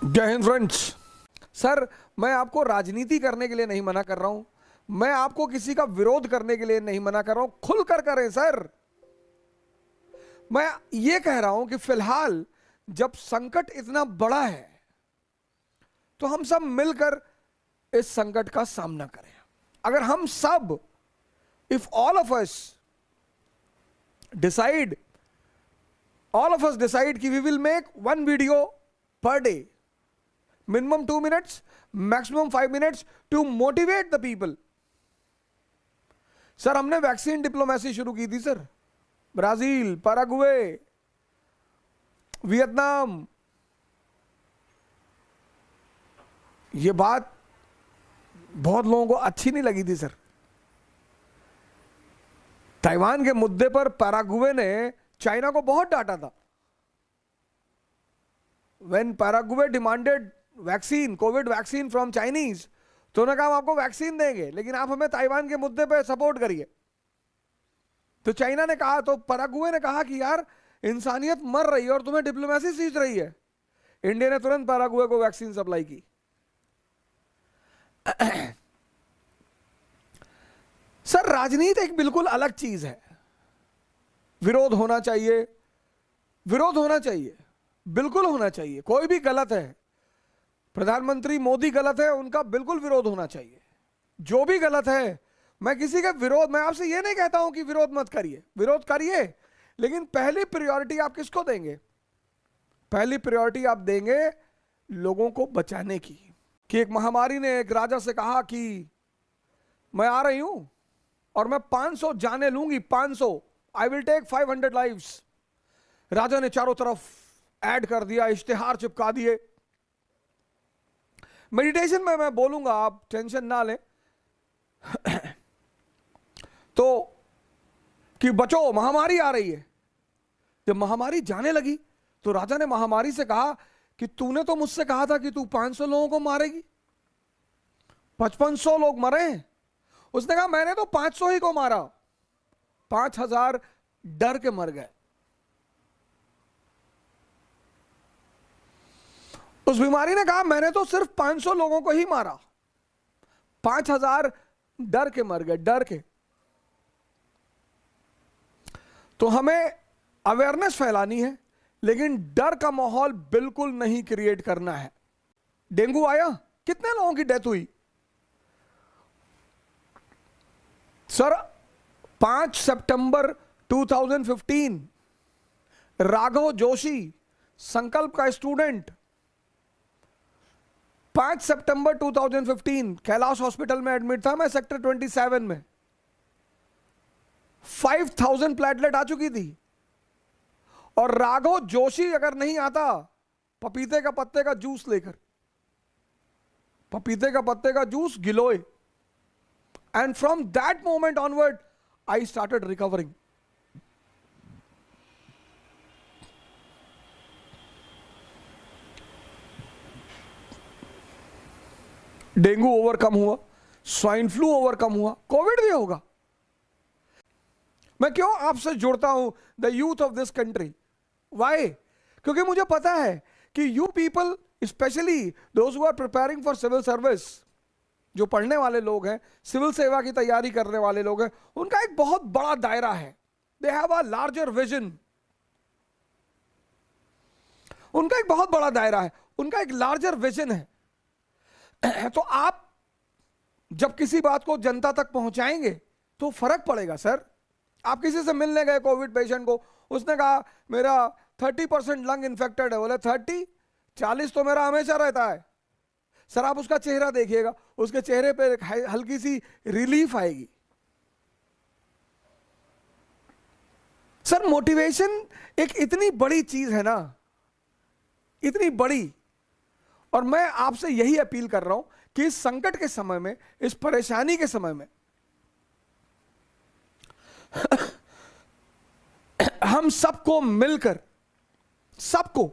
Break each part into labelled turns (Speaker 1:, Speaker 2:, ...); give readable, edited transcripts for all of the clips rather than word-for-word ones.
Speaker 1: जय Hind friends. Sir, मैं आपको राजनीति करने के लिए नहीं मना कर रहा हूं, मैं आपको किसी का विरोध करने के लिए नहीं मना कर रहा हूं। खुलकर करें सर। मैं ये कह रहा हूं कि फिलहाल जब संकट इतना बड़ा है तो हम सब मिलकर इस संकट का सामना करें। अगर हम सब, if all of us decide कि we will make one video per day, minimum 2 minutes, maximum 5 minutes to motivate the people. Sir, हमने वैक्सीन डिप्लोमेसी शुरू की थी सर। Brazil, Paraguay, Vietnam. ये बात बहुत लोगों को अच्छी नहीं लगी थी सर। ताइवान के मुद्दे पर पैराग्वे ने चाइना को बहुत डांटा था। When Paraguay demanded vaccine, Covid vaccine from Chinese, तो उन्होंने कहा हम आपको वैक्सीन देंगे लेकिन आप हमें ताइवान के मुद्दे पे सपोर्ट करिए। तो चाइना ने कहा, तो पैराग्वे ने कहा कि यार इंसानियत मर रही है और तुम्हें डिप्लोमेसी सींच रही है। इंडिया ने तुरंत पैराग्वे को वैक्सीन सप्लाई की। सर, राजनीति एक बिल्कुल अलग चीज है। विरोध होना चाहिए, विरोध होना चाहिए, बिल्कुल होना चाहिए। कोई भी गलत है, प्रधानमंत्री मोदी गलत है, उनका बिल्कुल विरोध होना चाहिए। जो भी गलत है, मैं किसी का विरोध, मैं आपसे ये नहीं कहता हूं कि विरोध मत करिए, विरोध करिए, लेकिन पहली प्रायोरिटी आप किसको देंगे? पहली प्रायोरिटी आप देंगे लोगों को बचाने की। कि एक महामारी ने एक राजा से कहा कि मैं आ रही हूं और मैं 500 जाने लूंगी, 500, आई विल टेक 500 लाइव्स। राजा ने चारों तरफ ऐड कर दिया, इश्तिहार चिपका दिए। मेडिटेशन में मैं बोलूंगा, आप टेंशन ना लें। तो कि बचो, महामारी आ रही है। जब महामारी जाने लगी तो राजा ने महामारी से कहा कि तूने तो मुझसे कहा था कि तू 500 लोगों को मारेगी, 5500 लोग मरे हैं। उसने कहा मैंने तो 500 ही को मारा, 5000 डर के मर गए। उस बीमारी ने कहा मैंने तो सिर्फ 500 लोगों को ही मारा, 5000 डर के मर गए, डर के। तो हमें अवेयरनेस फैलानी है, लेकिन डर का माहौल बिल्कुल नहीं क्रिएट करना है। डेंगू आया, कितने लोगों की डेथ हुई सर? 5 सितंबर 2015 राघव जोशी, संकल्प का स्टूडेंट, 5 सितंबर 2015 कैलाश हॉस्पिटल में एडमिट था। मैं सेक्टर 27 में, 5000 प्लेटलेट आ चुकी थी। और राघव जोशी अगर नहीं आता पपीते का पत्ते का जूस लेकर, पपीते का पत्ते का जूस गिलोय, and from that moment onward I started recovering. Dengue overcome हुआ, स्वाइन फ्लू ओवरकम हुआ, कोविड भी होगा। मैं क्यों आपसे जुड़ता हूं? The youth of this country. Why? क्योंकि मुझे पता है कि you people, specially those who are preparing for civil service, जो पढ़ने वाले लोग हैं, सिविल सेवा की तैयारी करने वाले लोग हैं, उनका एक बहुत बड़ा दायरा है। They have a larger vision. उनका एक बहुत बड़ा दायरा है, उनका एक लार्जर विजन है। तो आप जब किसी बात को जनता तक पहुंचाएंगे तो फर्क पड़ेगा सर। आप किसी से मिलने गए कोविड पेशेंट को, उसने कहा मेरा 30% लंग इन्फेक्टेड है। बोले 30? 40 तो मेरा हमेशा रहता है। सर, आप उसका चेहरा देखिएगा, उसके चेहरे पे हल्की सी रिलीफ आएगी। सर, मोटिवेशन एक इतनी बड़ी चीज है ना, इतनी बड़ी। और मैं आपसे यही अपील कर रहा हूं कि इस संकट के समय में, इस परेशानी के समय में हम सबको मिलकर, सबको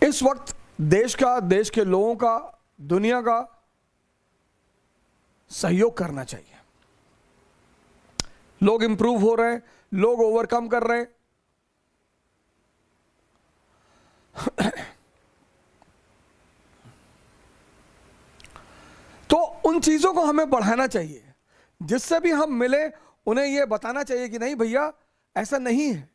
Speaker 1: इस वक्त देश का, देश के लोगों का, दुनिया का सहयोग करना चाहिए। लोग इंप्रूव हो रहे हैं, लोग ओवरकम कर रहे हैं। तो उन चीजों को हमें बढ़ाना चाहिए, जिससे भी हम मिले उन्हें यह बताना चाहिए कि नहीं भैया ऐसा नहीं है,